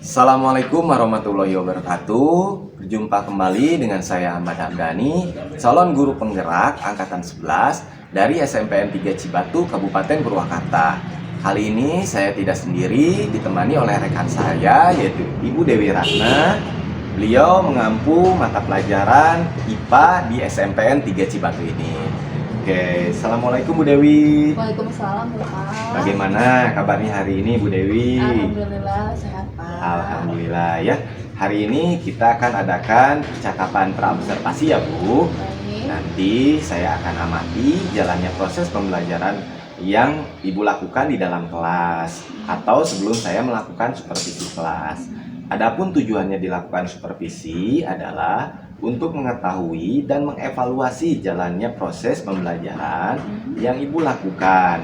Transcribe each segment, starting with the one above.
Assalamualaikum warahmatullahi wabarakatuh. Berjumpa kembali dengan saya Ahmad Hamdani, calon guru penggerak angkatan 11 dari SMPN 3 Cibatu, Kabupaten Purwakarta. Kali ini saya tidak sendiri, ditemani oleh rekan saya yaitu Ibu Dewi Ratna. Beliau mengampu mata pelajaran IPA di SMPN 3 Cibatu ini. Oke, Assalamualaikum Bu Dewi. Waalaikumsalam, Bapak. Bagaimana kabarnya hari ini Bu Dewi? Alhamdulillah sehat, Pak. Alhamdulillah ya. Hari ini kita akan adakan percakapan praobservasi ya Bu. Baik. Nanti saya akan amati jalannya proses pembelajaran yang Ibu lakukan di dalam kelas atau sebelum saya melakukan supervisi kelas. Adapun tujuannya dilakukan supervisi adalah untuk mengetahui dan mengevaluasi jalannya proses pembelajaran yang Ibu lakukan.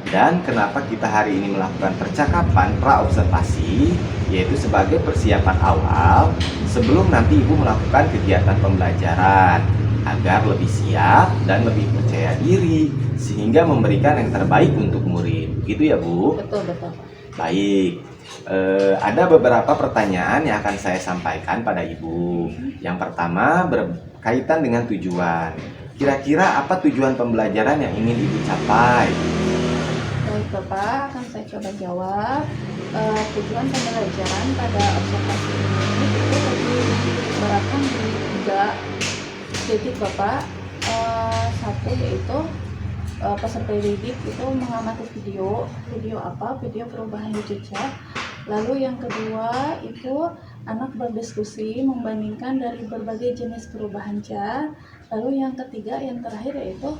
Dan kenapa kita hari ini melakukan percakapan praobservasi, yaitu sebagai persiapan awal sebelum nanti Ibu melakukan kegiatan pembelajaran agar lebih siap dan lebih percaya diri sehingga memberikan yang terbaik untuk murid. Gitu ya Bu? Betul. Baik. Ada beberapa pertanyaan yang akan saya sampaikan pada Ibu. Yang pertama berkaitan dengan tujuan. Kira-kira apa tujuan pembelajaran yang ingin Ibu capai? Baik, Bapak, akan saya coba jawab. Tujuan pembelajaran pada observasi ini itu diberikan di 3 titik, Bapak. Satu yaitu peserta didik itu mengamati video apa? Video perubahan wujud cat. Lalu yang kedua itu anak berdiskusi membandingkan dari berbagai jenis perubahan cat. Lalu yang ketiga, yang terakhir yaitu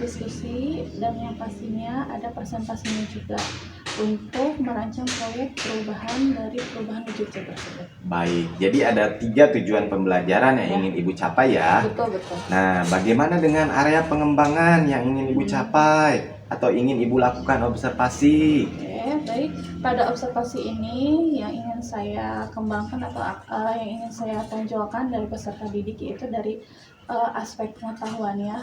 diskusi dan yang pastinya ada presentasinya juga untuk merancang proyek perubahan dari perubahan wujud cat tersebut. Baik, jadi ada 3 tujuan pembelajaran yang ingin Ibu capai ya. Betul. Nah, bagaimana dengan area pengembangan yang ingin Ibu capai atau ingin Ibu lakukan observasi? Oke, baik. Pada observasi ini yang ingin saya kembangkan atau yang ingin saya tonjolkan dari peserta didik yaitu dari aspek pengetahuan ya.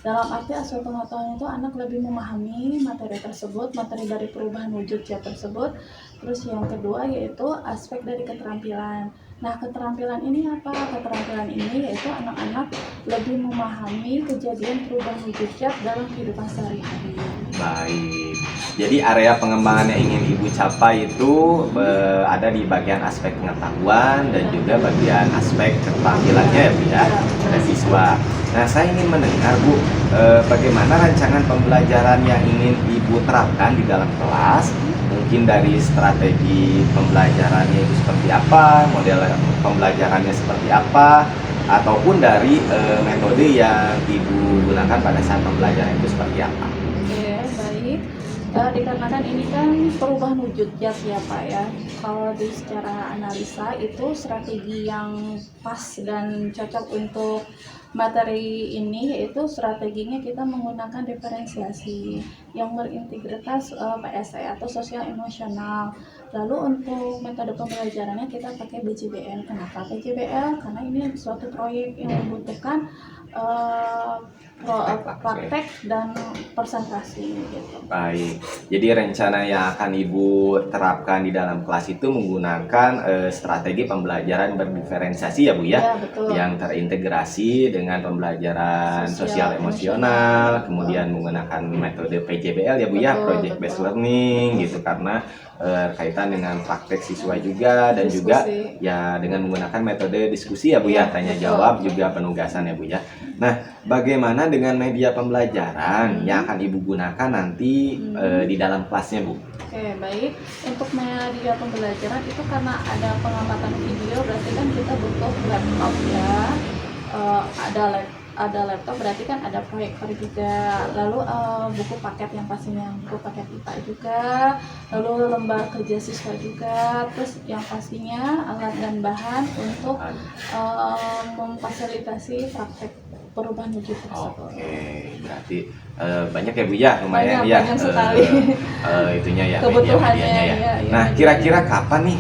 Dalam arti aspek pengetahuan itu anak lebih memahami materi tersebut, materi dari perubahan wujud cat tersebut. Terus yang kedua yaitu aspek dari keterampilan. Nah, keterampilan ini apa? Keterampilan ini yaitu anak-anak lebih memahami kejadian perubahan wujud cat dalam kehidupan sehari-hari. Baik, jadi area pengembangan yang ingin Ibu capai itu ada di bagian aspek pengetahuan dan juga bagian aspek keterampilannya ya Bu ya, pada siswa. Nah, saya ingin mendengar Bu, bagaimana rancangan pembelajaran yang ingin Ibu terapkan di dalam kelas. Mungkin dari strategi pembelajarannya itu seperti apa, model pembelajarannya seperti apa, ataupun dari metode yang Ibu gunakan pada saat pembelajaran itu seperti apa. Oke, baik. Dikarenakan ini kan perubahan wujud cat ya Pak ya. Kalau di secara analisa itu strategi yang pas dan cocok untuk materi ini yaitu strateginya kita menggunakan diferensiasi yang berintegritas PSE atau sosial emosional. Lalu untuk metode pembelajarannya kita pakai BJBL. Kenapa BJBL? Karena ini suatu proyek yang membutuhkan praktek dan presentasi gitu. Baik, jadi rencana yang akan Ibu terapkan di dalam kelas itu menggunakan strategi pembelajaran berdiferensiasi ya Bu ya, Ya, betul. yang terintegrasi dengan pembelajaran sosial emosional, kemudian menggunakan metode PJBL ya Bu ya, Betul, Project Based Learning gitu, karena kaitan dengan praktek siswa juga dan juga ya dengan menggunakan metode diskusi ya Bu ya, tanya jawab juga penugasan ya Bu ya. Nah, bagaimana dengan media pembelajaran yang akan Ibu gunakan nanti di dalam kelasnya Bu? Oke, baik. Untuk media pembelajaran itu karena ada pengamatan video, berarti kan kita butuh laptop ya. Ada laptop, berarti kan ada proyektor juga. Lalu buku paket yang pastinya buku paket IPA juga. Lalu lembar kerja siswa juga. Terus yang pastinya alat dan bahan untuk memfasilitasi praktek perubahan wujud tersebut. Oke, berarti banyak ya Bu ya, lumayan ya. Banyak sekali. Itunya ya, Kebutuhannya media-medianya ya. ya. Nah, kira-kira kapan nih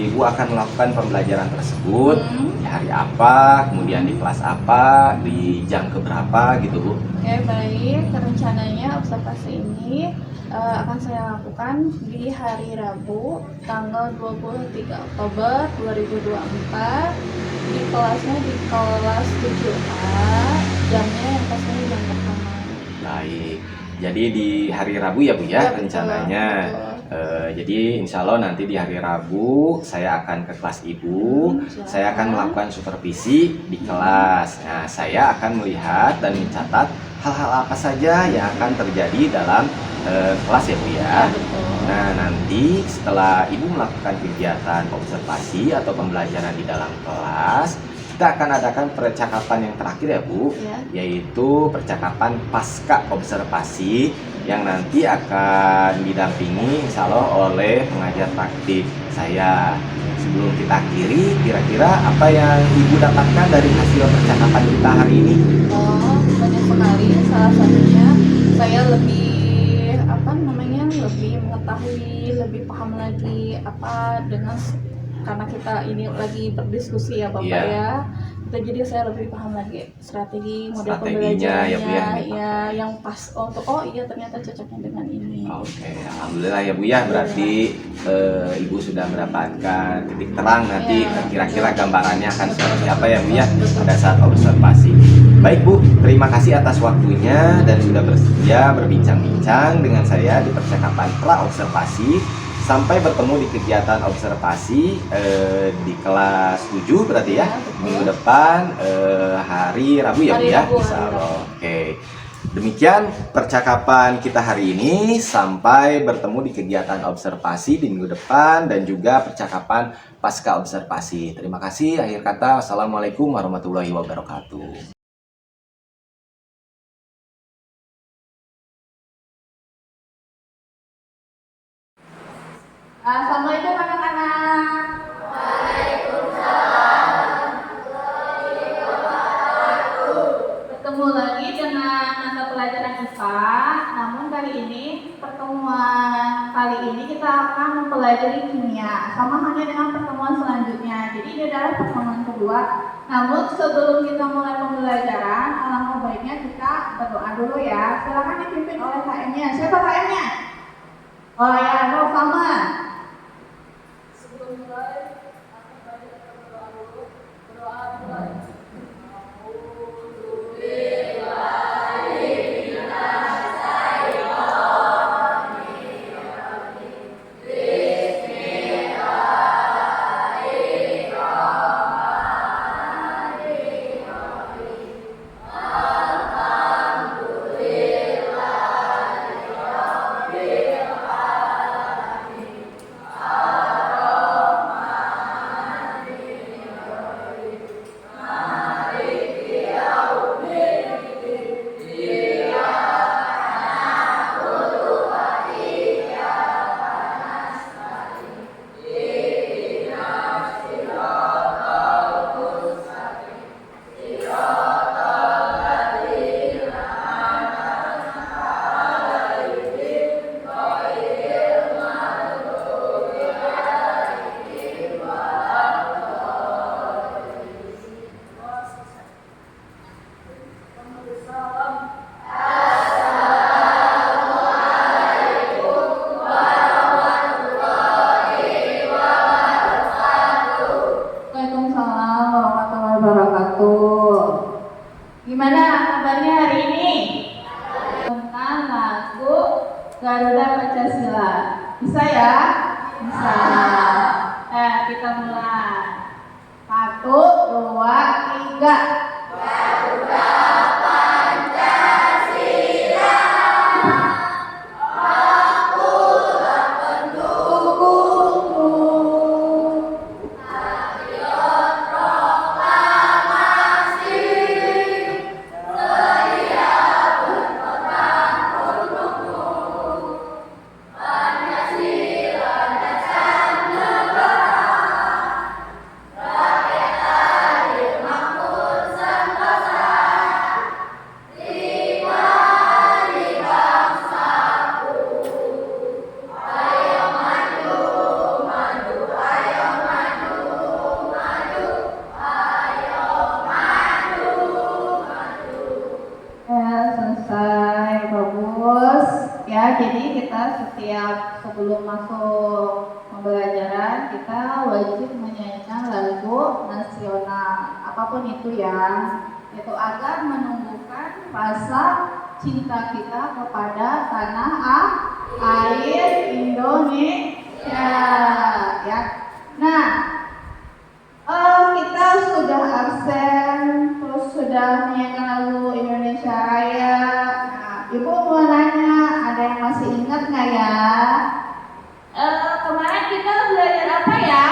Ibu akan melakukan pembelajaran tersebut? Di hari apa, kemudian di kelas apa, di jam keberapa gitu Bu? Oke, baik. Rencananya observasi ini akan saya lakukan di hari Rabu tanggal 23 Oktober 2024 di kelasnya di kelas 7A, jamnya yang pastinya jam pertama. Baik, jadi di hari Rabu ya Bu ya, Ya, betul, rencananya. betul. Jadi insya Allah nanti di hari Rabu saya akan ke kelas Ibu, Silakan. saya akan melakukan supervisi di kelas. Nah, saya akan melihat dan mencatat hal-hal apa saja yang akan terjadi dalam kelas ya Bu ya. Ya, betul. Nah, nanti setelah Ibu melakukan kegiatan observasi atau pembelajaran di dalam kelas, kita akan adakan percakapan yang terakhir ya Bu, Ya. yaitu percakapan pasca observasi yang nanti akan didampingi insya Allah oleh pengajar praktik saya. Sebelum kita akhiri, kira-kira apa yang Ibu dapatkan dari hasil percakapan kita hari ini? Oh, banyak sekali. Salah satunya saya lebih lebih mengetahui, lebih paham lagi karena kita ini lagi berdiskusi ya Bapak Iya. ya. Jadi saya lebih paham lagi strategi model Strateginya ya, Bu, ya, pembelajarannya nih, ya, yang pas untuk iya ternyata cocoknya dengan ini. Oke, alhamdulillah ya Bu ya, berarti Ibu sudah mendapatkan titik terang nanti Ya, kira-kira betul. gambarannya akan seperti apa ya Bu ya Betul. pada saat observasi. Baik Bu, terima kasih atas waktunya dan sudah bersedia berbincang-bincang dengan saya di percakapan pra observasi. Sampai bertemu di kegiatan observasi di kelas 7 berarti ya, Ya, betul. minggu depan hari Rabu ya Bu Hari ya, Rabu, insya hari Allah. Oke. Demikian percakapan kita hari ini, sampai bertemu di kegiatan observasi di minggu depan dan juga percakapan pasca observasi. Terima kasih. Akhir kata, wassalamualaikum warahmatullahi wabarakatuh. Assalamualaikum anak-anak. Bertemu lagi dengan mata pelajaran IPA. Namun kali ini pertemuan kali ini kita akan mempelajari kimia, sama halnya dengan pertemuan selanjutnya. Jadi ini adalah pertemuan kedua. Namun sebelum kita mulai pembelajaran, alangkah baiknya kita berdoa dulu ya. Silakan dipimpin oleh KM-nya. Siapa KM-nya? Oh ya, Nur Salma. Sebelum mulai, aku baca berdoa dulu. Berdoa mulai. Waalaikumsalam warahmatullahi wabarakatuh. Gimana kabarnya hari ini? Tentang lagu Garuda Pancasila. Bisa ya? Bisa. Kita mulai. 1, 2, 3. Ya, jadi kita setiap sebelum masuk pembelajaran kita wajib menyanyikan lagu nasional apapun itu ya, itu agar menumbuhkan rasa cinta kita kepada tanah air Indonesia ya. Nah, kita sudah absen, terus sudah menyanyikan lagu Indonesia Raya. Nah, Ibu mau nanya, ada yang masih ingat nggak ya? Kemarin kita belajar apa ya?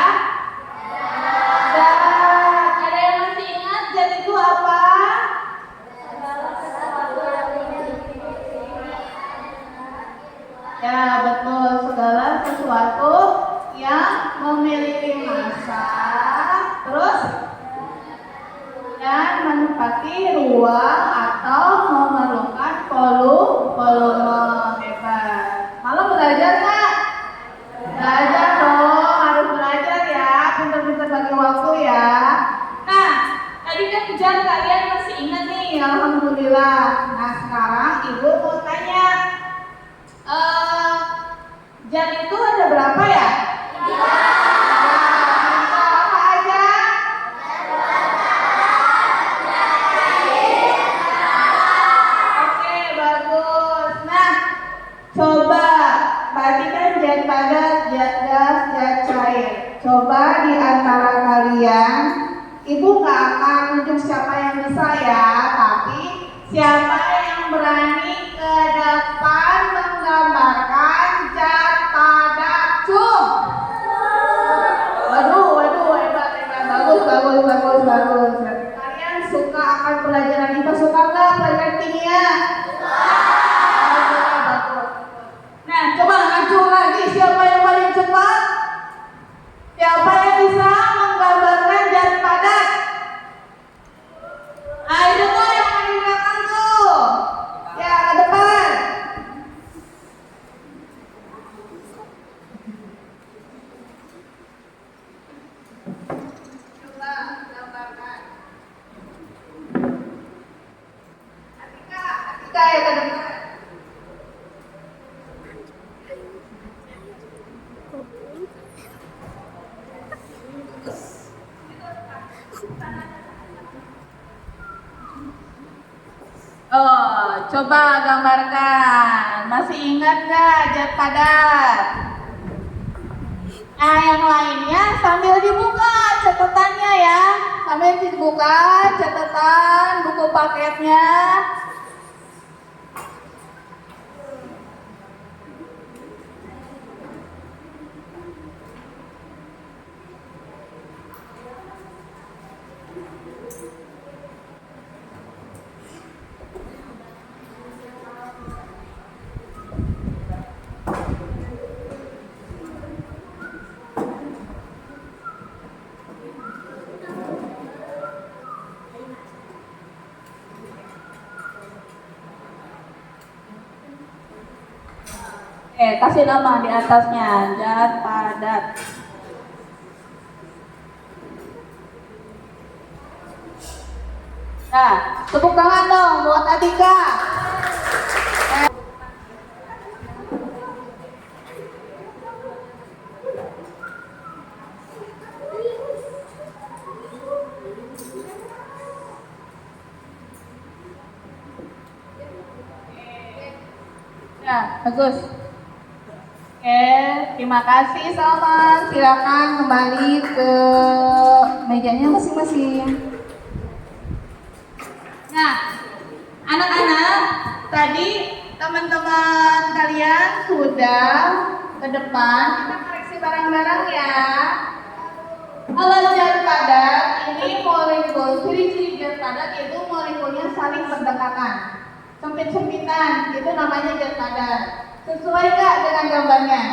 Dan ada yang masih ingat dan itu apa? Ya betul, segala sesuatu yang memiliki massa, terus dan menempati ruang atau memerlukan volume bebas. Malam belajar nggak? Belajar dong, harus belajar ya, pintar-pintar bagi waktu ya. Nah, tadi kan ujian kalian masih ingat nih, alhamdulillah. Nah sekarang ibu mau tanya, jam itu ada berapa ya? Apa aja? Oke, bagus. Nah, coba perhatikan zat padat, zat gas, zat cair. Coba di antara kalian, ibu nggak akan nunjuk siapa yang bisa ya, tapi siapa yang berani ke depan menggambarkan zat padat? Waduh, hebat, bagus. Kalian suka akan pelajaran IPA, suka nggak pelajaran kimia? Bagus. Nah, coba ngacu lagi, siapa yang paling cepat? Siapa yang bisa menggambarkan zat padat? Itu tuh yang paling belakang tuh. Ya, ke depan. Coba gambarkan. Atika ya ke depan. Oh, coba gambarkan. Masih ingat nggak zat padat? Nah, yang lainnya sambil dibuka catatannya ya. Sambil dibuka catatan buku paketnya. Kasih nama di atasnya, zat padat. Nah, tepuk tangan dong buat Atika. Ya, bagus. Oke, terima kasih Salman. Silakan kembali ke mejanya masing-masing. Nah, anak-anak, tadi teman-teman kalian sudah ke depan. Kita koreksi bareng-bareng ya. Kalau zat padat ini molekul, ciri-ciri zat padat itu molekulnya saling berdekatan, sempit-sempitan, itu namanya zat padat. Sesuai nggak dengan gambarnya?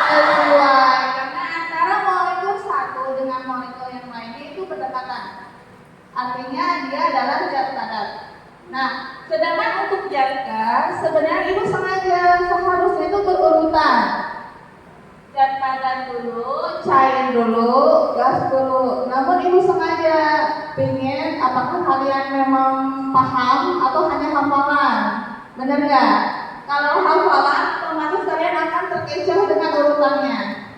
Sesuai, karena antara molekul satu dengan molekul yang lainnya itu berdekatan. Artinya dia adalah zat padat. Nah, sedangkan untuk zat gas, sebenarnya ibu sengaja seharusnya itu berurutan. Zat padat dulu, cair dulu, gas dulu. Namun ibu sengaja pengen apakah kalian memang paham atau hanya hafalan? Benar nggak? Kalau hafalan, otomatis kalian akan terkecoh dengan urutannya.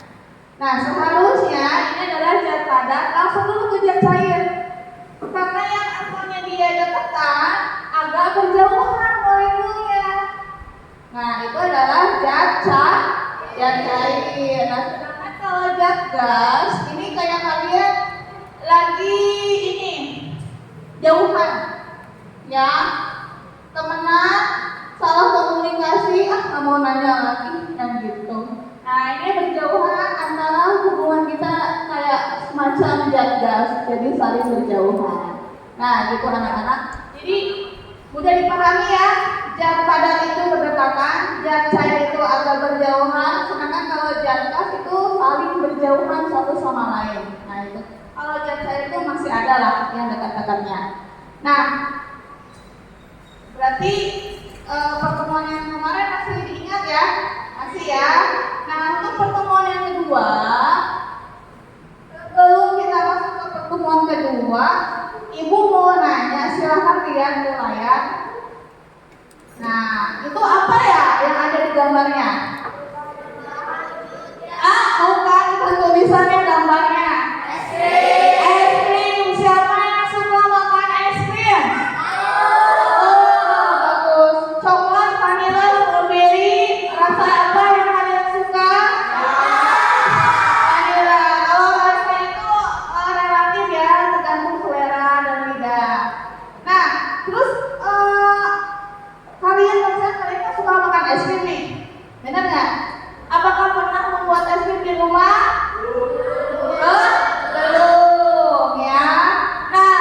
Nah, seharusnya ini adalah zat padat, langsung dulu ke zat cair. Karena yang asalnya dia dekatan, agak berjauhan molekulnya. Nah, itu adalah zat cair. Nah, sedangkan kalau zat gas, ini kayak kalian lagi ini jauhan, ya, temenan, salah komunikasi, nggak mau nanya lagi, dan gitu. Nah, ini berjauhan antara hubungan kita kayak semacam zat gas, jadi saling berjauhan. Nah, gitu anak-anak. Jadi mudah dipahami ya, zat padat itu berdekatan, zat cair itu agak berjauhan, sedangkan kalau zat gas itu saling berjauhan satu sama lain. Nah, itu. Kalau zat cair itu masih ada lah yang dekat-dekatnya. Nah, berarti pertemuan yang kemarin masih diingat ya? Masih ya? Nah, untuk pertemuan yang kedua, sebelum kita masuk ke pertemuan kedua, Ibu mau nanya, silahkan lihat di layar. Nah, itu apa ya yang ada di gambarnya? Bukan, itu tulisannya gambarnya. Es krim. Siapa yang suka makan es krim? Bagus. Coklat, vanila, strawberry, rasa apa yang kalian suka? Vanila. Kalau rasa itu relatif ya, tergantung selera dan lidah. Nah, terus kalian kan suka makan es krim nih, benar nggak? Apakah pernah membuat es krim di rumah? Belum ya. Nah,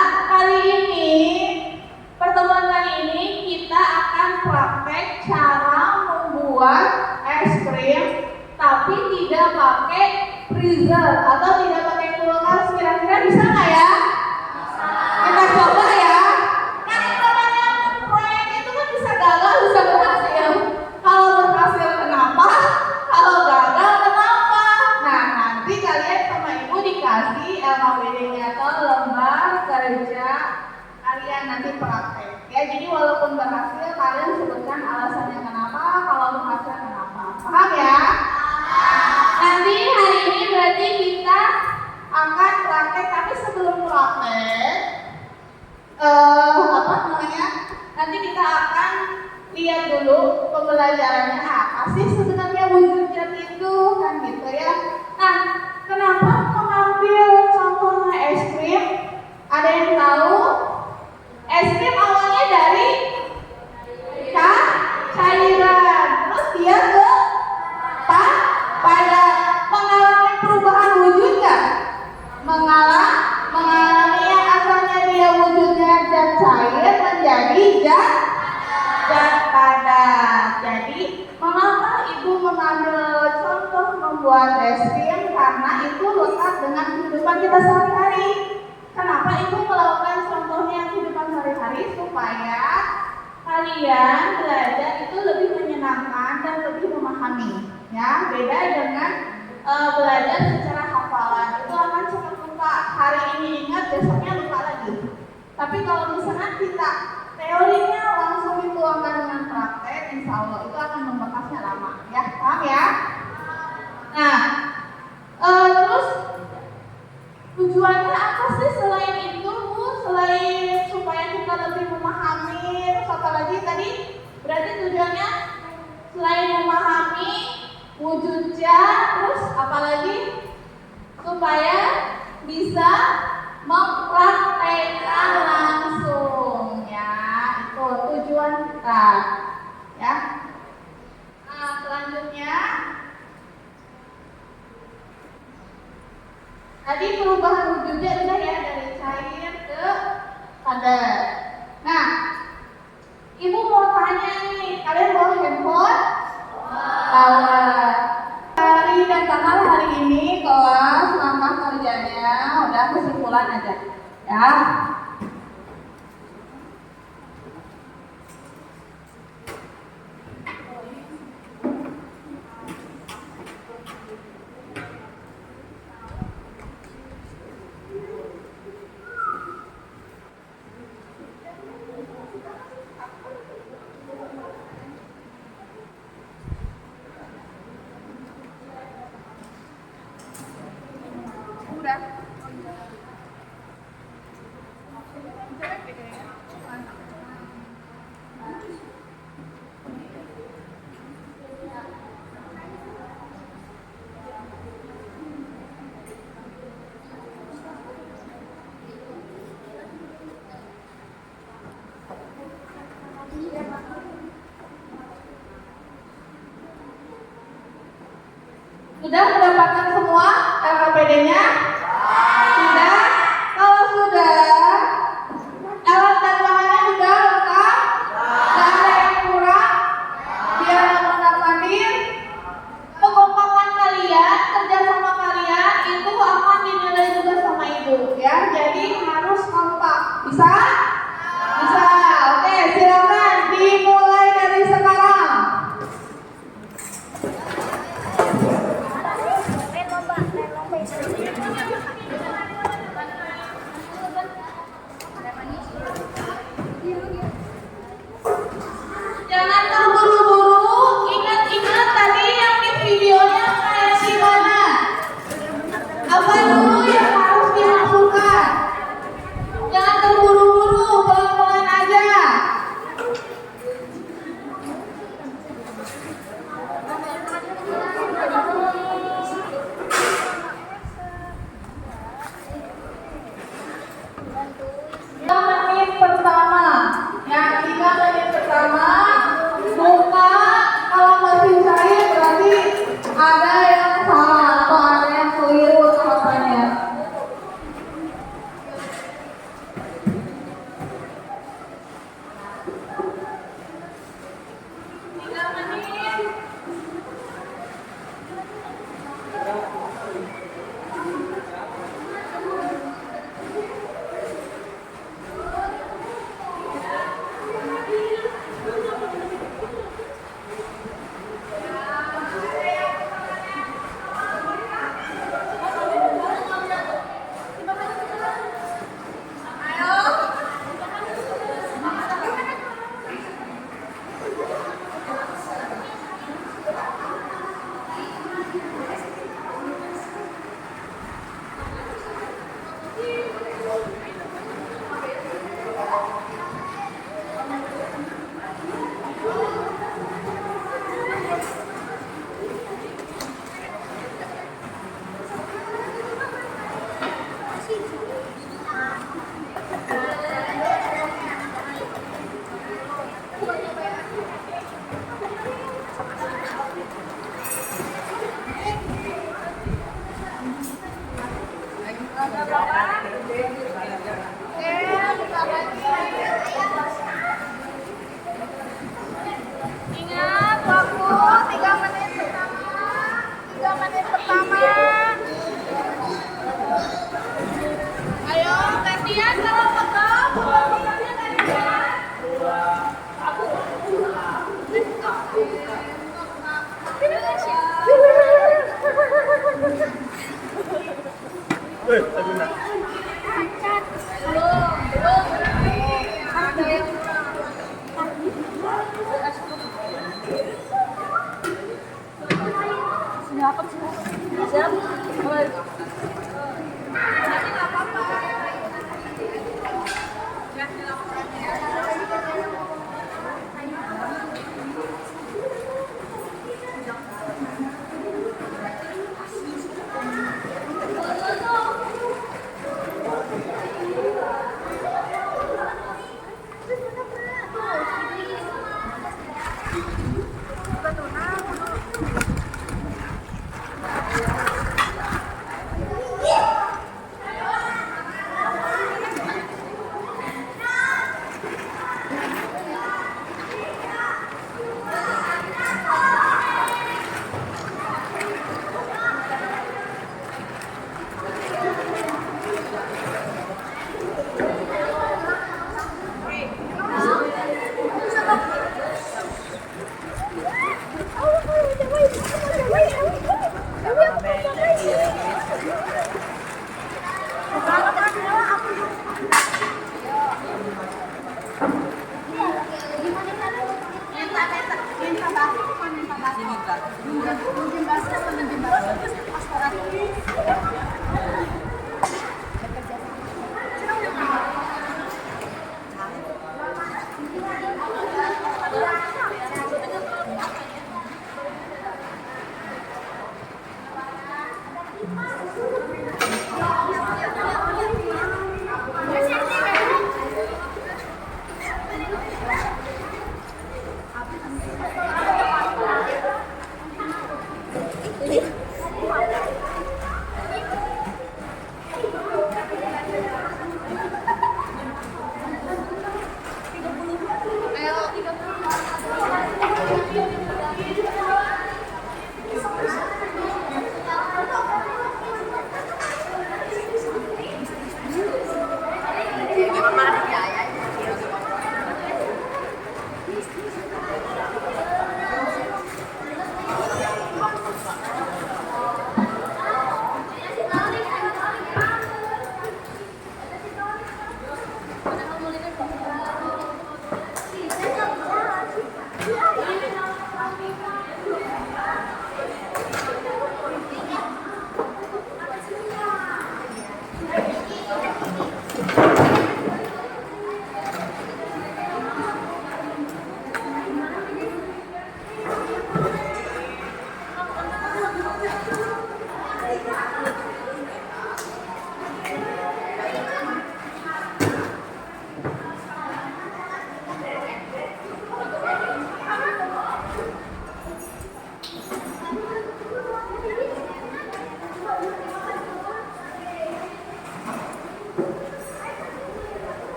pertemuan kali ini kita akan praktek cara membuat es krim, tapi tidak pakai freezer atau tidak pakai kulkas. Kira-kira bisa nggak ya? Kita coba ya. Kan yang namanya proyek itu kan bisa gagal, bisa berhasil. Kalau berhasil kenapa? Kalau gagal kenapa? Nah, nanti kalian sama ibu dikasih LKPD-nya atau lembar kerja kalian nanti praktek. Ya, jadi walaupun berhasil kalian sebutkan alasannya kenapa, kalau berhasil kenapa. Paham ya? Nanti hari ini berarti kita akan praktek, tapi sebelum praktek nanti kita akan lihat dulu pembelajarannya apa sih sebenarnya wujud zat itu, kan gitu ya. Nah, kenapa mengambil contohnya es krim? Ada yang tahu? Es krim awalnya dari cairan, terus dia ke pada mengalami perubahan wujud nggak? Mengalami yang asalnya dia wujudnya zat cair menjadi zat padat. Jadi mengapa ibu mengambil contoh membuat es krim? Karena itu lekat dengan kehidupan kita sehari-hari. Kenapa ibu melakukan contohnya kehidupan sehari-hari? Supaya kalian belajar itu lebih menyenangkan dan lebih memahami. Ya, beda dengan belajar secara hafalan. Itu akan cepat lupa. Hari ini ingat, besoknya lupa lagi. Tapi kalau misalnya kita teorinya langsung dituangkan dengan praktek, insya Allah itu akan membekasnya lama. Ya, paham ya? Nah, terus tujuannya apa sih selain itu, Bu? Selain supaya kita lebih memahami, terus apa lagi tadi? Berarti tujuannya selain memahami wujud zat, terus apa lagi? Supaya bisa mempraktekkan langsung, ya. Itu tujuan kita, ya. Nah, selanjutnya tadi perubahan wujudnya udah ya, dari cair ke padat. Nah, ibu mau tanya nih, kalian bawa handphone? Bawa. Hari dan tanggal hari ini kelas langkah kerjanya udah kesimpulan aja, ya. Sudah mendapatkan semua LKPD-nya? Sudah? Kalau sudah, alat dan bahannya sudah lengkap? Tidak ada yang kurang? Biar mondar-mandir, kekompakan kalian, kerjasama kalian itu akan dinilai juga sama ibu ya. Jadi harus kompak. Bisa? Bisa. Oke, silakan dimulai dari sekarang. Jangan terburu-buru, ingat-ingat tadi yang di videonya kayak gimana. Apa dulu yang harus dilakukan? Jangan terburu-buru, pelan-pelan aja. Menit pertama, yang 3 menit pertama buka, kalau masih cair berarti ada yang salah atau ada yang keliru jawabannya. Ingat waktu 3 menit pertama. 3 menit pertama. Ayo gantian kalau pegang, pegangnya gantian.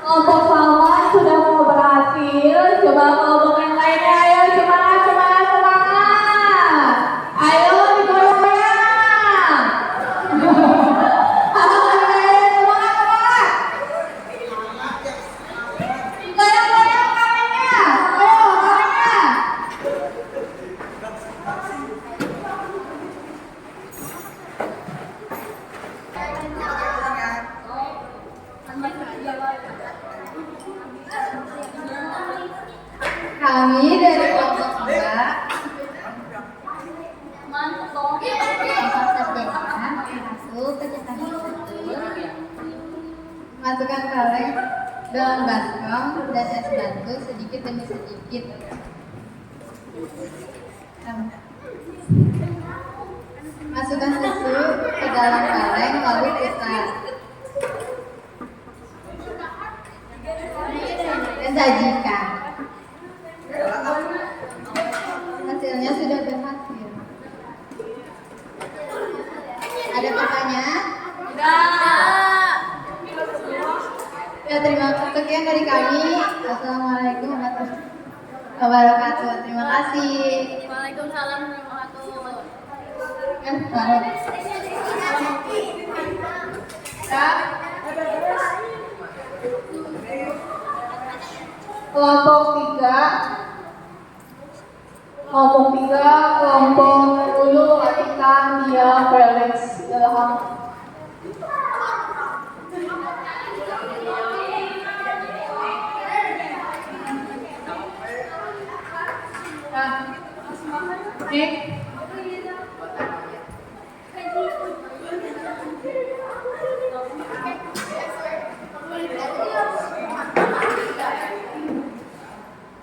Kelompok Salman sudah mau berhasil. Coba kelompok yang lainnya, ayo semangat, semangat, semangat. Ayo digoyang-goyang. Ayo semangat, semangat. Goyang-goyang tangannya. Ayo tangannya. Kami dari kelompok 2 masuk ke cetak masukkan kaleng dalam baskom dan es batu sedikit demi sedikit. Masukkan susu ke dalam kaleng lalu putar dan sajikan. Hasilnya sudah berhasil. Ada pertanyaan? Tidak. Ya, sekian dari kami. Assalamualaikum warahmatullahi wabarakatuh. Terima kasih. Waalaikumsalam warahmatullahi wabarakatuh. Ya. Kelompok 3, kelompok dulu Atika, Dia, Felix, Ilham. Nick.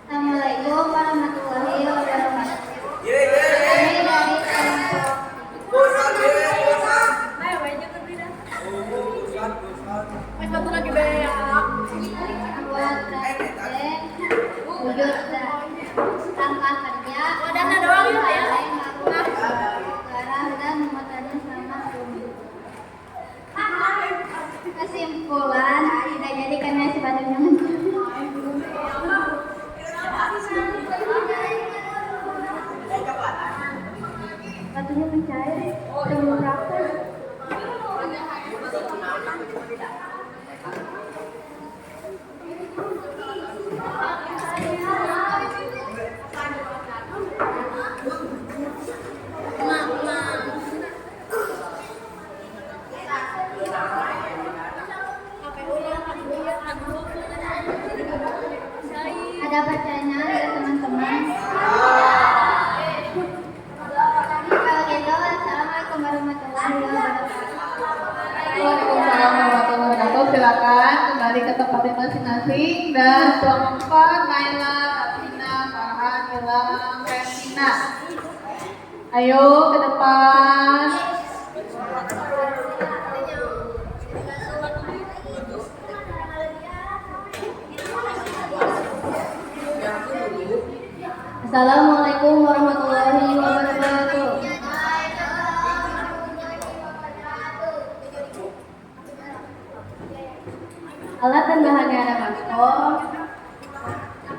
Assalamualaikum warahmatullahi wabarakatuh. Kami dari kelompok buat presiden wujud langkah kerja lain garam dan memutarnya sama bumi. Kesimpulan tidak jadi karena sifatnya batunya mencair sebelum praktek. Ada pertanyaan dari teman-teman? Kalau gitu, assalamualaikum warahmatullahi wabarakatuh. Waalaikumsalam warahmatullahi wabarakatuh. Silakan kembali ke tempatnya masing-masing dan kelompok Naila, Atina, Farhan, Ilham, Retina. Ayo ke depan. Assalamualaikum warahmatullahi wabarakatuh. Alat dan bahannya ada kaskon,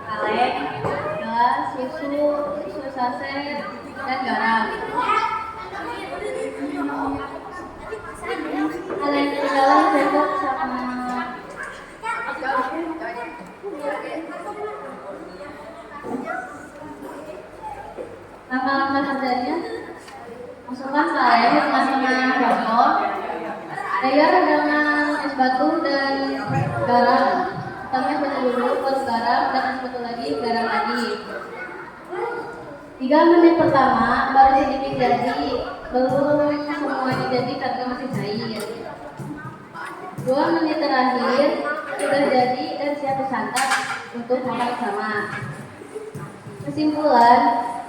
kaleng, gelas, susu saset, dan garam. Hal yang di dalam cocok sama langkah-langkah kerjanya. Masukkan kaleng di tengah-tengah kaskon, layer dengan es batu dan garam. Pertama es batu dulu, baru garam, dan es batu lagi, garam lagi. 3 menit pertama baru sedikit jadi, belum semuanya jadi karena masih cair. 2 menit terakhir sudah jadi dan siap disantap untuk makan bersama. Kesimpulan,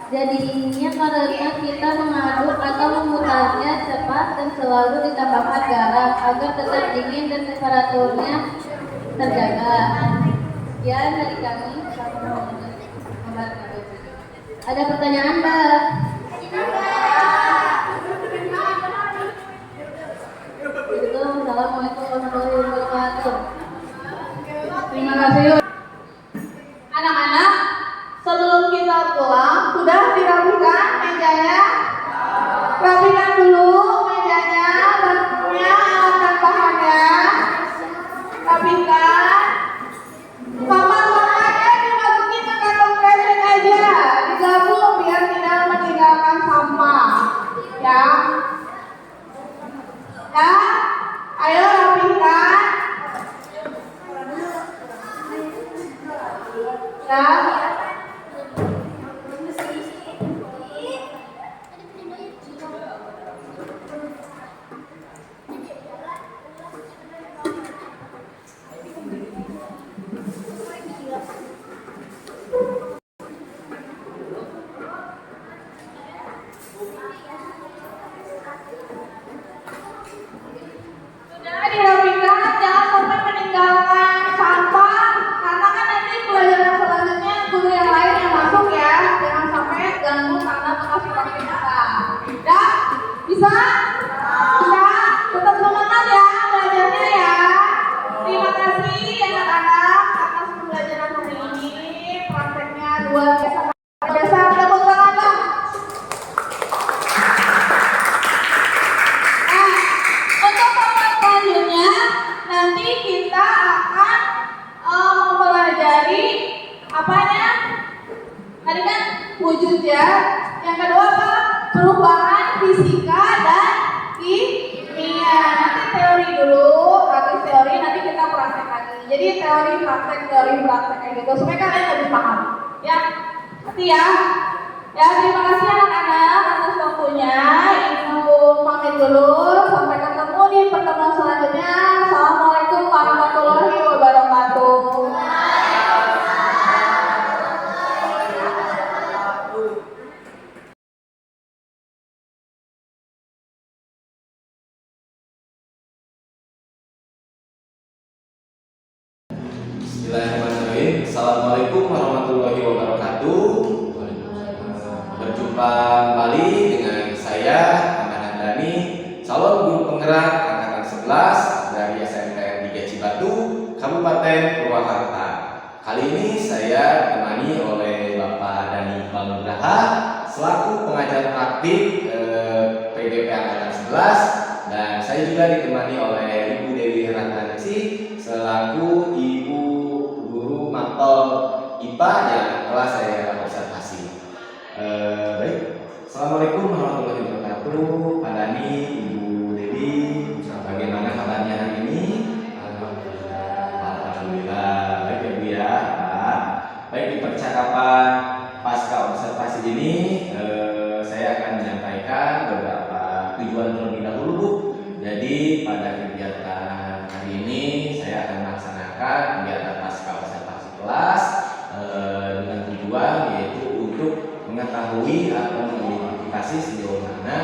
jadinya karena kita mengaduk atau memutarnya cepat dan selalu ditambahkan garam agar tetap dingin dan temperaturnya terjaga. Sekian dari kami. Ada pertanyaan, Mbak? Begitu, Assalamualaikum warahmatullahi wabarakatuh. Terima kasih. Anak-anak, sebelum kita pulang, sudah dirapikan mejanya? Rapikan dulu mejanya, batunya, alat dan bahannya. Rapikan. Sampah-sampahnya dimasukin ke kantong kresek aja, digabung biar tidak meninggalkan sampah. Ya. Ya. Ayo rapikan. Ya. Sudah dirapikan, jangan sampai meninggalkan sampah karena kan nanti pelajaran selanjutnya ya. Yang kedua apa? Perubahan fisika dan kimia. Nanti teori dulu, habis teori nanti kita praktek lagi. Jadi teori praktek kayak gitu supaya kalian lebih paham. Ya, ngerti ya? Ya, terima kasih anak-anak atas waktunya. Ibu pamit dulu. Sampai ketemu di pertemuan selanjutnya. Assalamualaikum warahmatullahi wabarakatuh. Bismillahirrahmanirrahim. Assalamualaikum warahmatullahi wabarakatuh. Berjumpa kembali dengan saya Ahmad Handani, calon guru penggerak angkatan 11 dari SMPN 3 Cibatu, Kabupaten Purwakarta. Kali ini saya ditemani oleh Bapak Dani Nugraha selaku pengajar praktik PGP angkatan 11, dan saya juga ditemani oleh Ibu Dewi Ratnansi selaku Ibu Guru Mapel IPA yang telah saya observasi. Baik, Assalamualaikum warahmatullahi wabarakatuh. Pak Dani, Ibu Dewi, bagaimana kabarnya hari ini? Alhamdulillah, baik ya Bu ya. Pak. Baik, di percakapan pasca observasi ini saya akan menyampaikan beberapa tujuan terlebih dahulu Bu. Jadi pada kegiatan hari ini saya akan melaksanakan kegiatan pasca observasi kelas dengan tujuan yaitu untuk mengetahui atau mengidentifikasi sejauh mana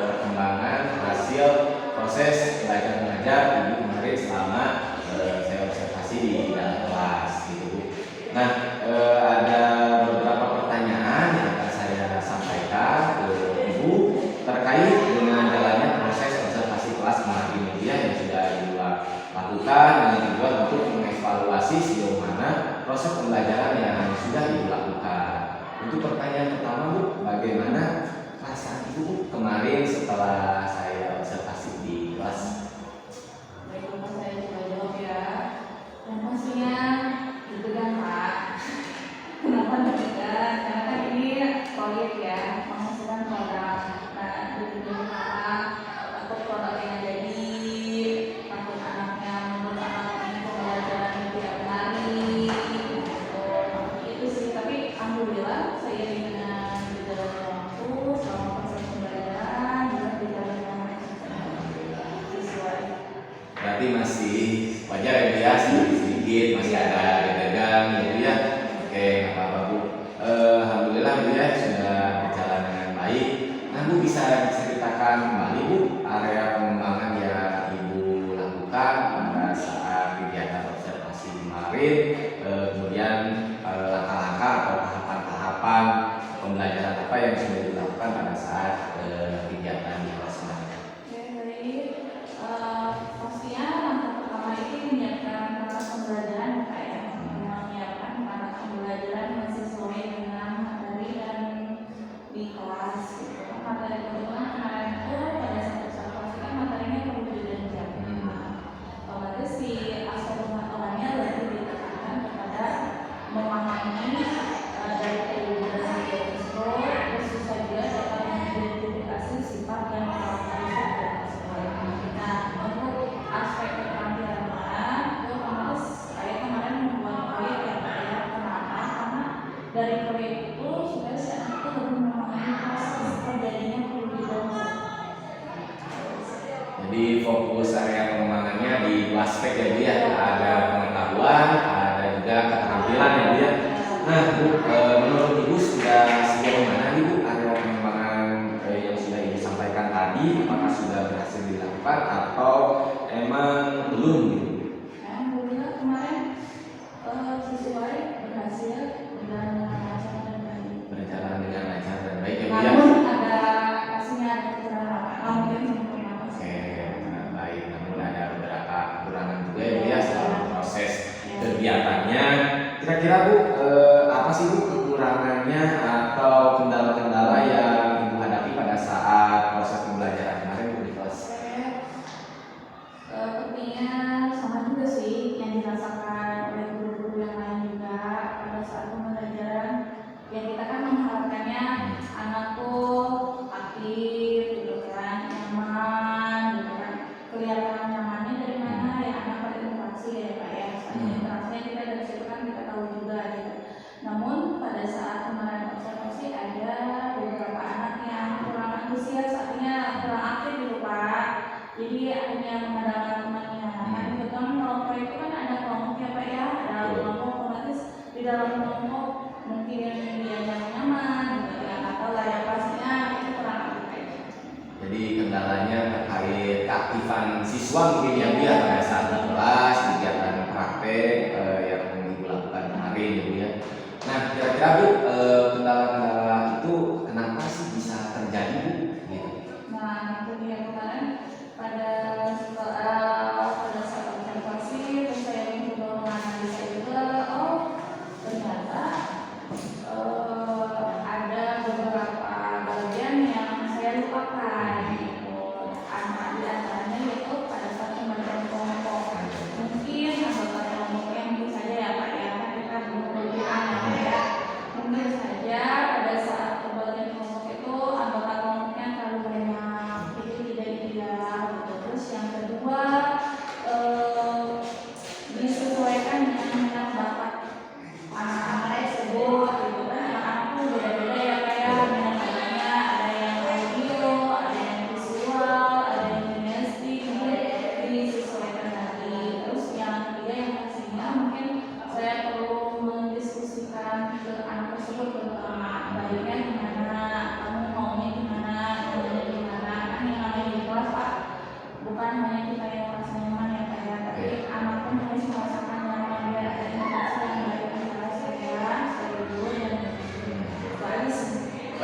perkembangan hasil proses belajar mengajar ibu kemarin selama saya observasi di dalam kelas gitu Bu. Nah, ada beberapa pertanyaan yang akan saya sampaikan ke Ibu terkait dengan jalannya proses observasi kelas kemarin ini yang sudah Ibu lakukan, dengan tujuan untuk mengevaluasi sejauh mana proses pembelajaran yang sudah Ibu lakukan. Untuk pertanyaan pertama Bu, bagaimana perasaan Ibu kemarin setelah saya observasi di kelas? Baik, Bapak, saya coba jawab ya. Yang pastinya deg-degan Pak. Kenapa deg-degan? Karena kan ini proyek ya, penghasilan produk. Nah, deg-degan Pak, takut produknya jadi, takut anaknya menurut anak ini pembelajaran tidak menarik. Itu sih, tapi alhamdulillah saya dengan berjalannya waktu selama proses pembelajaran juga berjalan dengan sesuai. Berarti masih wajar ya Bu ya, sedikit masih ada deg-degan ya Bu ya. Oke, nggak apa-apa Bu. Alhamdulillah Bu ya sudah berjalan dengan baik. Nah Bu, bisa diceritakan kembali Bu area pengembangan yang Ibu lakukan pada saat kegiatan observasi kemarin, kemudian langkah-langkah atau tahapan-tahapan pembelajaran apa yang sudah dilakukan pada saat kegiatan di kelas kemarin. Oke, baik. Pastinya langkah pertama ini menyiapkan proses pembelajaran kayak menyiapkan anak pembelajaran yang sesuai dengan materi dan di kelas. Gitu. Materi kebetulan kemarin itu pada saat observasi kan materinya perlu dan jam. Otomatis si aspek pengetahuannya lebih ditekankan kepada memahami dari kehidupan tersebut, terus saja dapat mengidentifikasi sifat yang karakteristik dan sesuai. Nah, untuk aspek keterampilan itu otomatis saya kemarin membuat proyek yang kayak kenapa? Karena dari proyek itu supaya si anak itu lebih memahami proses terjadinya perubahan. Jadi fokus area pengembangannya di dua aspek ya Bu ya, ada pengetahuan, ada juga keterampilan ya Bu ya. Nah Bu, menurut Ibu sudah sejauh mana nih Bu area pengembangan yang sudah Ibu sampaikan tadi, apakah sudah berhasil dilakukan atau emang belum gitu? Alhamdulillah kemarin sesuai berhasil dan lancar dan baik. Berjalan dengan lancar dan baik ya Bu ya. Namun ada pastinya ada kekurangan, mungkin sempurna. Oke, baik. Namun ada beberapa kekurangan juga ya Bu ya selama proses kegiatannya. Kira-kira Bu, apa sih Bu kekurangannya atau kendala-kendala yang Ibu hadapi pada saat proses pembelajaran kemarin Bu di kelas? Sepertinya sama juga sih yang dirasakan oleh guru-guru yang lain juga pada saat pembelajaran. Ya kita kan mengharapkannya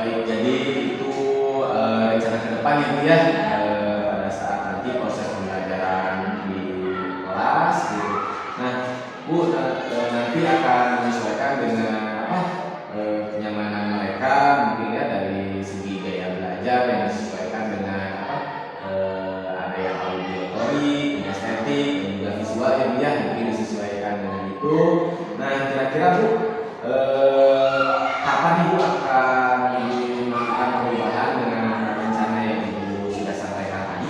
Baik, jadi itu rencana ke depan ya Bu ya, pada saat nanti proses pembelajaran di kelas gitu. Nah Bu, nanti akan menyesuaikan dengan apa kenyamanan mereka mungkin ya, dari segi gaya belajar yang disesuaikan dengan apa ada yang auditory, kinestetik, dan juga visual ya Bu ya, mungkin disesuaikan dengan itu. Nah kira-kira Bu, kapan Ibu akan melakukan perubahan dengan rencana yang Ibu sudah sampaikan tadi?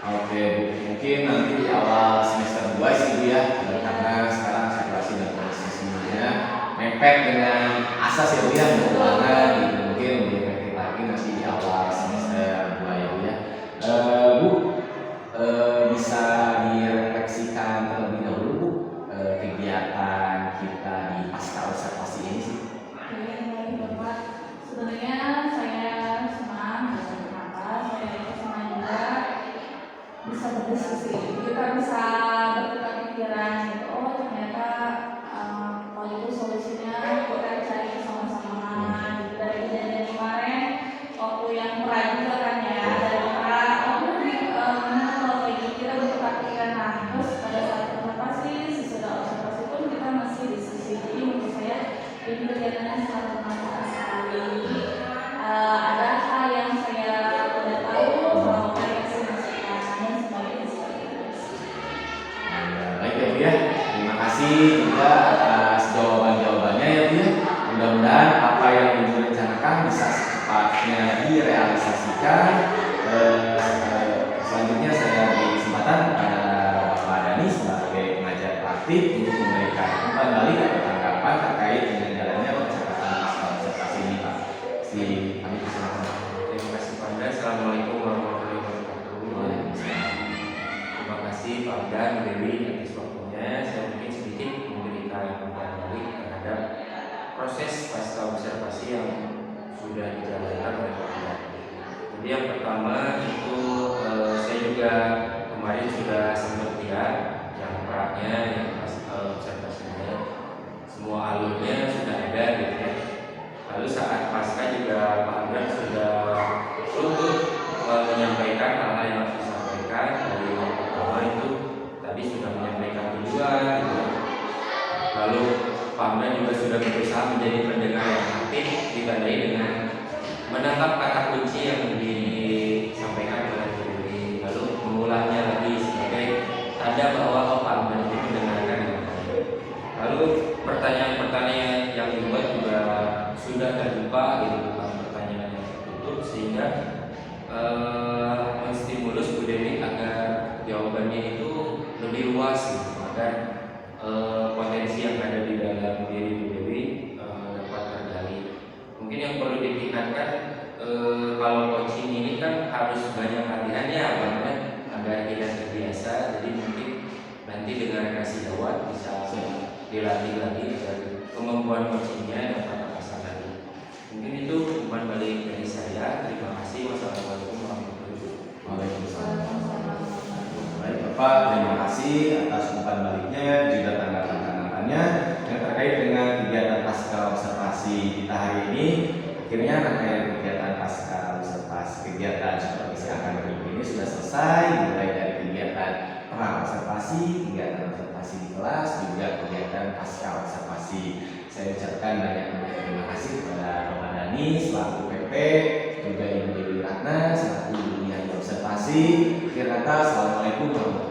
Oke, mungkin nanti di awal semester 2 sih Bu ya, karena sekarang situasi dan kondisi semuanya mepet dengan asas ya Bu ya, keuangan gitu. Mungkin lebih efektif lagi nanti di awal semester 2 ya Bu ya. Bu, bisa direfleksikan terlebih dahulu Bu, kegiatan kita di pasca observasi ini sih. Sebenarnya saya senang dan kenapa saya senang juga bisa berdiskusi. Kita bisa bertukar pikiran gitu. Oh ternyata kalau itu solusinya kita cari sama-sama gitu. Dari kejadian kemarin waktu yang meragukan kan ya, dari para kalau kayak gitu kita bertukar pikiran. Nah terus pada saat observasi, sesudah observasi pun kita masih diskusi. Jadi menurut saya ini kegiatannya sangat bermanfaat sekali. Ada hal yang saya tidak tahu selama saya semestinya sebagai inspirasi. Baik ya Bu ya, terima kasih juga atas jawaban-jawabannya ya Bu ya. Mudah-mudahan apa yang Ibu rencanakan bisa secepatnya direalisasikan. Selanjutnya saya beri kesempatan kepada Bapak Dhani sebagai pengajar praktik untuk memberikan umpan balik atau tanggapan terkait dengan jalannya percepatan pasca observasi ini Pak. Kami persilakan. Terima kasih Pak Dan. Assalamualaikum warahmatullahi wabarakatuh. Waalaikumsalam. Terima kasih Pak Dan, Dewi atas waktunya. Saya mungkin sedikit memberikan umpan balik terhadap proses pasca observasi yang sudah dijalankan oleh Pak Dan. Jadi yang pertama itu saya juga kemarin sudah sempat lihat yang praknya, yang pasca observasinya, semua alurnya sudah ada gitu ya. Lalu saat pasca juga Pak Amran sudah untuk menyampaikan hal-hal yang harus disampaikan. Dari yang pertama itu tadi sudah menyampaikan tujuan gitu. Lalu Pak Amran juga sudah berusaha menjadi pendengar yang aktif, ditandai dengan menangkap kata kunci yang disampaikan oleh Bu Dewi, lalu mengulangnya lagi sebagai tanda bahwa Pak Amran itu mendengarkan dengan baik. Lalu pertanyaan-pertanyaan yang dibuat juga sudah terbuka gitu, bukan pertanyaan yang tertutup, sehingga menstimulus Bu Dewi agar jawabannya itu lebih luas gitu, agar potensi yang ada di dalam diri Bu Dewi dapat tergali. Mungkin yang perlu ditingkatkan, kalau coaching ini kan harus banyak latihannya, karena agar tidak terbiasa. Jadi mungkin nanti dengan kasih jawab bisa dilatih lagi agar kemampuan coachingnya dapat terasah lagi. Mungkin itu umpan balik dari saya. Terima kasih. Wassalamualaikum warahmatullahi wabarakatuh. Waalaikumsalam. Baik Bapak, terima kasih atas umpan baliknya juga tanggapan-tanggapannya yang terkait dengan kegiatan pasca observasi kita hari ini. Akhirnya rangkaian kegiatan pasca observasi, kegiatan supervisi akademik ini sudah selesai, mulai dari kegiatan pra observasi, kegiatan observasi di kelas, juga kegiatan pasca observasi. Saya ucapkan banyak terima kasih kepada Bapak Dhani selaku PP, juga Ibu Dewi Ratna selaku dunia observasi. Akhir kata, assalamualaikum warahmatullahi wabarakatuh.